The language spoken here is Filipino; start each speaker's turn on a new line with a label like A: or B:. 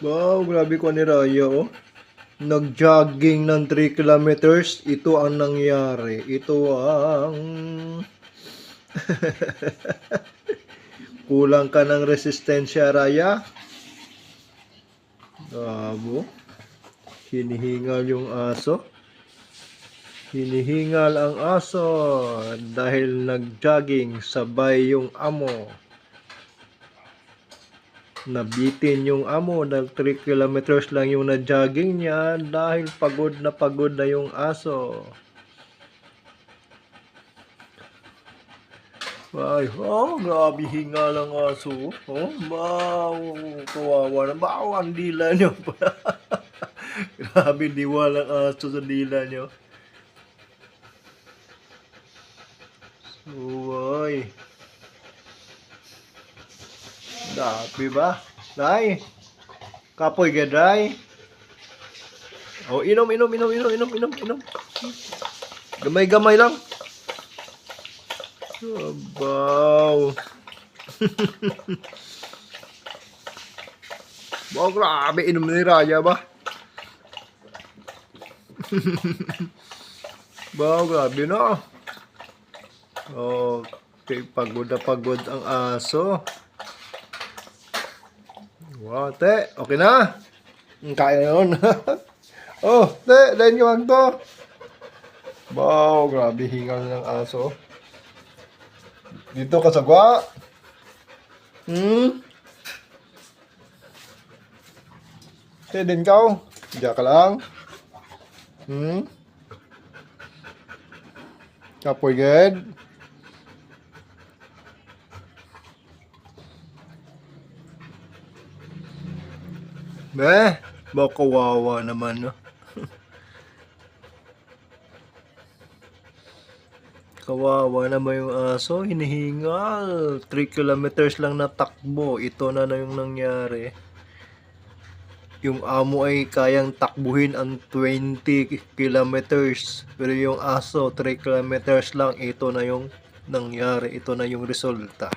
A: Wow, grabe ko ni Raya, oh. Nag-jogging ng 3 kilometers. Ito ang nangyari. Ito ang... Kulang ka ng resistensya, Raya. Bravo. Hinihingal yung aso. Hinihingal ang aso dahil nag-jogging sabay yung amo. Nabitin yung amo dahil 3 kilometers lang yung na-jogging niya dahil pagod na yung aso. Ay, oh, grabe hingal ang aso. Oh, wow, kawawa na. Bawa ang dila niyo pa. Grabe diwal ang aso sa dila niyo. Uy. Dapi ba? Day. Kapoy ka, day. Oh, inom. Gamay lang. Abaw. Wow, grabe. Inom ni Raya ba? Wow, grabe na. Okay, pagod na pagod ang aso. Wow, te. Okay na. Kaya yun. Oh, te. Dahil yung to. Wow, grabe hingal ng aso. Dito ka sagwa. Te, din ka. Diyan ka lang. Kapoy good. Ba kawawa naman, no? Kawawa naman yung aso, hinihingal. 3 kilometers lang natakbo. Ito na yung nangyari. Yung amo ay kayang takbuhin ang 20 kilometers. Pero yung aso, 3 kilometers lang. Ito na yung nangyari. Ito na yung resulta.